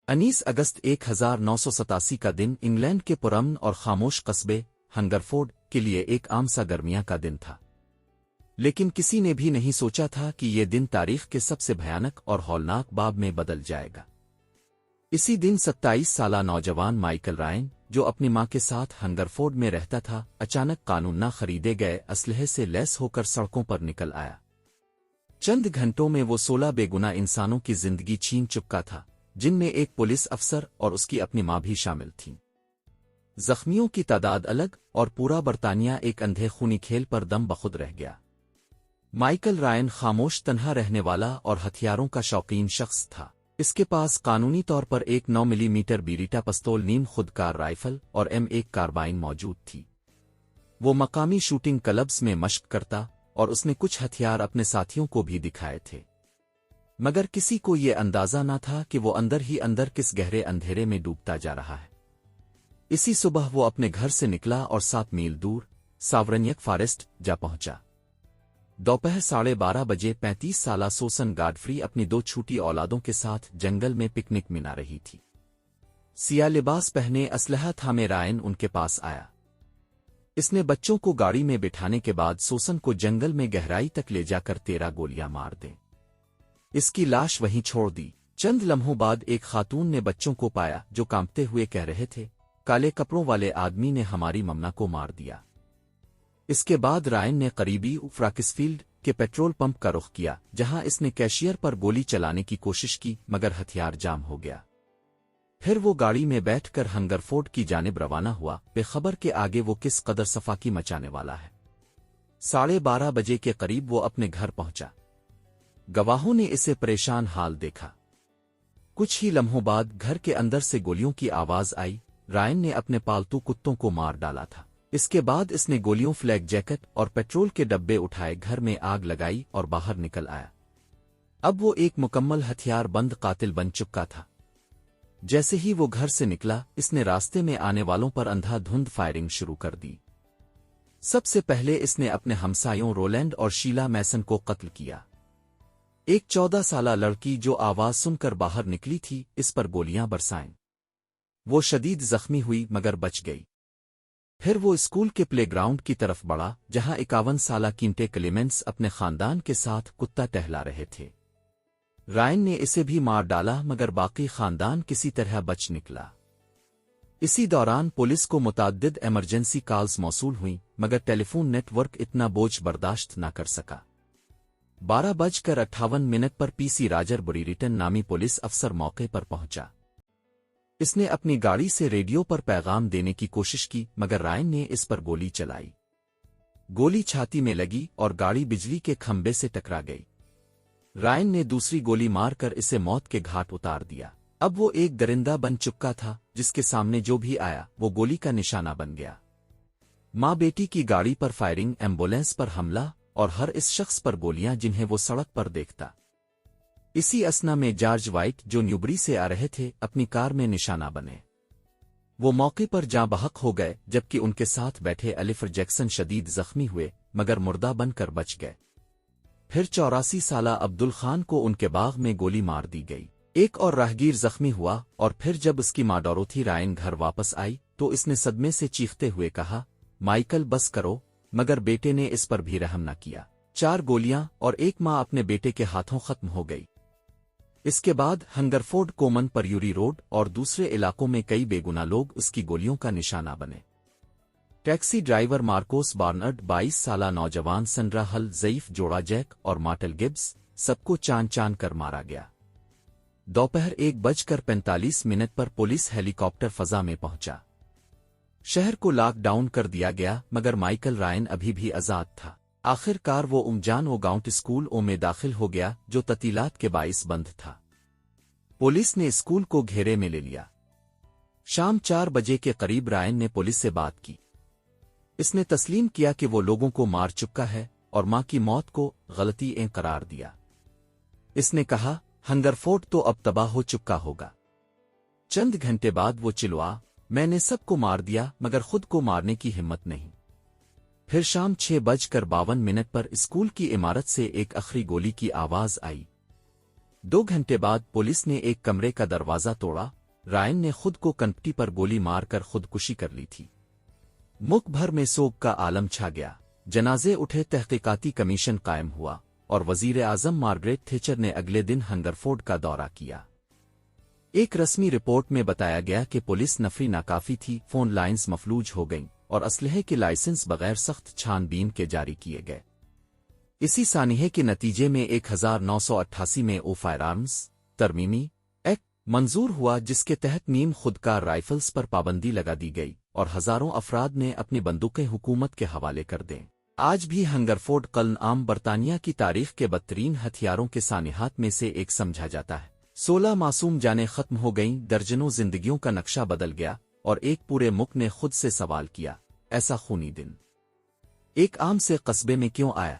19 अगस्त 1987 का दिन इंग्लैंड के पुरअमन और खामोश कस्बे हंगरफोर्ड के लिए एक आम सा गर्मियां का दिन था। लेकिन किसी ने भी नहीं सोचा था कि ये दिन तारीख के सबसे भयानक और हौलनाक बाब में बदल जाएगा। इसी दिन 27 साला नौजवान माइकल रायन, जो अपनी मां के साथ हंगरफोर्ड में रहता था, अचानक कानून न खरीदे गए असलहे से लैस होकर सड़कों पर निकल आया। चंद घंटों में वो 16 बेगुनाह इंसानों की जिंदगी छीन चुका था, जिनमें एक पुलिस अफसर और उसकी अपनी मां भी शामिल थीं। जख्मियों की तादाद अलग और पूरा बरतानिया एक अंधे खूनी खेल पर दम बखुद रह गया। माइकल रायन खामोश तन्हा रहने वाला और हथियारों का शौकीन शख्स था। इसके पास कानूनी तौर पर एक 9 मिलीमीटर बीरीटा पिस्तौल, नीम खुदकार राइफल और M1 कार्बाइन मौजूद थी। वो मकामी शूटिंग क्लब्स में मशक करता और उसने कुछ हथियार अपने साथियों को भी दिखाए थे, मगर किसी को ये अंदाजा न था कि वो अंदर ही अंदर किस गहरे अंधेरे में डूबता जा रहा है। इसी सुबह वो अपने घर से निकला और 7 मील दूर सावरनियक फॉरेस्ट जा पहुंचा। दोपहर 12:30 बजे 35 साला सोसन गॉडफ्री अपनी 2 छोटी औलादों के साथ जंगल में पिकनिक मना रही थी। सिया लिबास पहने, असलहा थामे रायन उनके पास आया। इसने बच्चों को गाड़ी में बिठाने के बाद सोसन को जंगल में गहराई तक ले जाकर 13 गोलियां मार दें। इसकी लाश वहीं छोड़ दी। चंद लम्हों बाद एक खातून ने बच्चों को पाया, जो कांपते हुए कह रहे थे, काले कपड़ों वाले आदमी ने हमारी मम्मा को मार दिया। इसके बाद रायन ने करीबी फ्राकिसफील्ड के पेट्रोल पंप का रुख किया, जहां इसने कैशियर पर गोली चलाने की कोशिश की, मगर हथियार जाम हो गया। फिर वो गाड़ी में बैठकर हंगरफोर्ड की जानिब रवाना हुआ, बेखबर के आगे वो किस कदर सफाकी मचाने वाला है। 12:30 बजे के करीब वो अपने घर पहुंचा। गवाहों ने इसे परेशान हाल देखा। कुछ ही लम्हों बाद घर के अंदर से गोलियों की आवाज आई। रायन ने अपने पालतू कुत्तों को मार डाला था। इसके बाद इसने गोलियों, फ्लैग जैकेट और पेट्रोल के डब्बे उठाए, घर में आग लगाई और बाहर निकल आया। अब वो एक मुकम्मल हथियार बंद कातिल बन चुका था। जैसे ही वो घर से निकला, इसने रास्ते में आने वालों पर अंधाधुंध फायरिंग शुरू कर दी। सबसे पहले इसने अपने हमसायों रोलैंड और शीला मैसन को कत्ल किया। एक 14 साला लड़की जो आवाज सुनकर बाहर निकली थी, इस पर गोलियां बरसाईं। वो शदीद जख्मी हुई मगर बच गई। फिर वो स्कूल के प्लेग्राउंड की तरफ बढ़ा, जहां 51 साला किंटे क्लेमेंस अपने खानदान के साथ कुत्ता टहला रहे थे। रायन ने इसे भी मार डाला, मगर बाकी खानदान किसी तरह बच निकला। इसी दौरान पुलिस को मुतअद्दिद इमरजेंसी कॉल्स मौसूल हुई, मगर टेलीफोन नेटवर्क इतना बोझ बर्दाश्त न कर सका। 12:58 पर पीसी राजर बुरीरिटन नामी पुलिस अफसर मौके पर पहुंचा। इसने अपनी गाड़ी से रेडियो पर पैगाम देने की कोशिश की, मगर रायन ने इस पर गोली चलाई। गोली छाती में लगी और गाड़ी बिजली के खंभे से टकरा गई। रायन ने दूसरी गोली मारकर इसे मौत के घाट उतार दिया। अब वो एक दरिंदा बन चुका था, जिसके सामने जो भी आया वो गोली का निशाना बन गया। माँ बेटी की गाड़ी पर फायरिंग, एम्बुलेंस पर हमला और हर इस शख्स पर गोलियां जिन्हें वो सड़क पर देखता। इसी असना में जॉर्ज वाइट, जो न्यूबरी से आ रहे थे, अपनी कार में निशाना बने। वो मौके पर जाँ बहक हो गए, जबकि उनके साथ बैठे अलिफर जैक्सन शदीद जख्मी हुए, मगर मुर्दा बनकर बच गए। फिर 84 साला अब्दुल खान को उनके बाग में गोली मार दी गई। एक और राहगीर जख्मी हुआ, और फिर जब उसकी मां डोरोथी रायन घर वापस आई तो इसने सदमे से चीखते हुए कहा, माइकल बस करो, मगर बेटे ने इस पर भी रहम न किया। 4 गोलियां और एक मां अपने बेटे के हाथों खत्म हो गई। इसके बाद हंगरफोर्ड, कोमन पर यूरी रोड और दूसरे इलाकों में कई बेगुनाह लोग उसकी गोलियों का निशाना बने। टैक्सी ड्राइवर मार्कोस बार्नर्ड, 22 साला नौजवान सनरा हल, ज़ईफ जोड़ा जैक और मार्टल गिब्स, सबको चान कर मारा गया। दोपहर 1:45 पर पुलिस हेलीकॉप्टर फजा में पहुंचा। शहर को लॉकडाउन कर दिया गया, मगर माइकल रायन अभी भी आजाद था। आखिरकार वो उमजान ओ गाउंट स्कूल ओ में दाखिल हो गया, जो ततीलात के बाइस बंद था। पुलिस ने स्कूल को घेरे में ले लिया। शाम 4 बजे के करीब रायन ने पुलिस से बात की। इसने तस्लीम किया कि वो लोगों को मार चुका है और मां की मौत को गलती करार दिया। इसने कहा, हंगरफोर्ड तो अब तबाह हो चुका होगा। चंद घंटे बाद वो चिल्ला, मैंने सबको मार दिया, मगर खुद को मारने की हिम्मत नहीं। फिर शाम 6:52 पर स्कूल की इमारत से एक आखिरी गोली की आवाज आई। 2 घंटे बाद पुलिस ने एक कमरे का दरवाजा तोड़ा رائن نے خود کو کنپٹی پر گولی مار کر خودکشی کر لی تھی۔ ملک بھر میں سوگ کا عالم چھا گیا، جنازے اٹھے، تحقیقاتی کمیشن قائم ہوا، اور وزیر اعظم مارگریٹ تھیچر نے اگلے دن ہنگرفورڈ کا دورہ کیا۔ ایک رسمی رپورٹ میں بتایا گیا کہ پولیس نفری ناکافی تھی، فون لائنز مفلوج ہو گئیں، اور اسلحے کے لائسنس بغیر سخت چھان بین کے جاری کیے گئے۔ اسی سانحے کے نتیجے میں 1988 میں فائر آرمز ترمیمی ایکٹ منظور ہوا، جس کے تحت نیم خودکار رائفلز پر پابندی لگا دی گئی، اور ہزاروں افراد نے اپنی بندوقیں حکومت کے حوالے کر دیں۔ آج بھی ہنگرفورڈ قلعہ عام برطانیہ کی تاریخ کے بدترین ہتھیاروں کے سانحات میں سے ایک سمجھا جاتا ہے۔ 16 معصوم جانیں ختم ہو گئیں، درجنوں زندگیوں کا نقشہ بدل گیا، اور ایک پورے ملک نے خود سے سوال کیا، ایسا خونی دن ایک عام سے قصبے میں کیوں آیا؟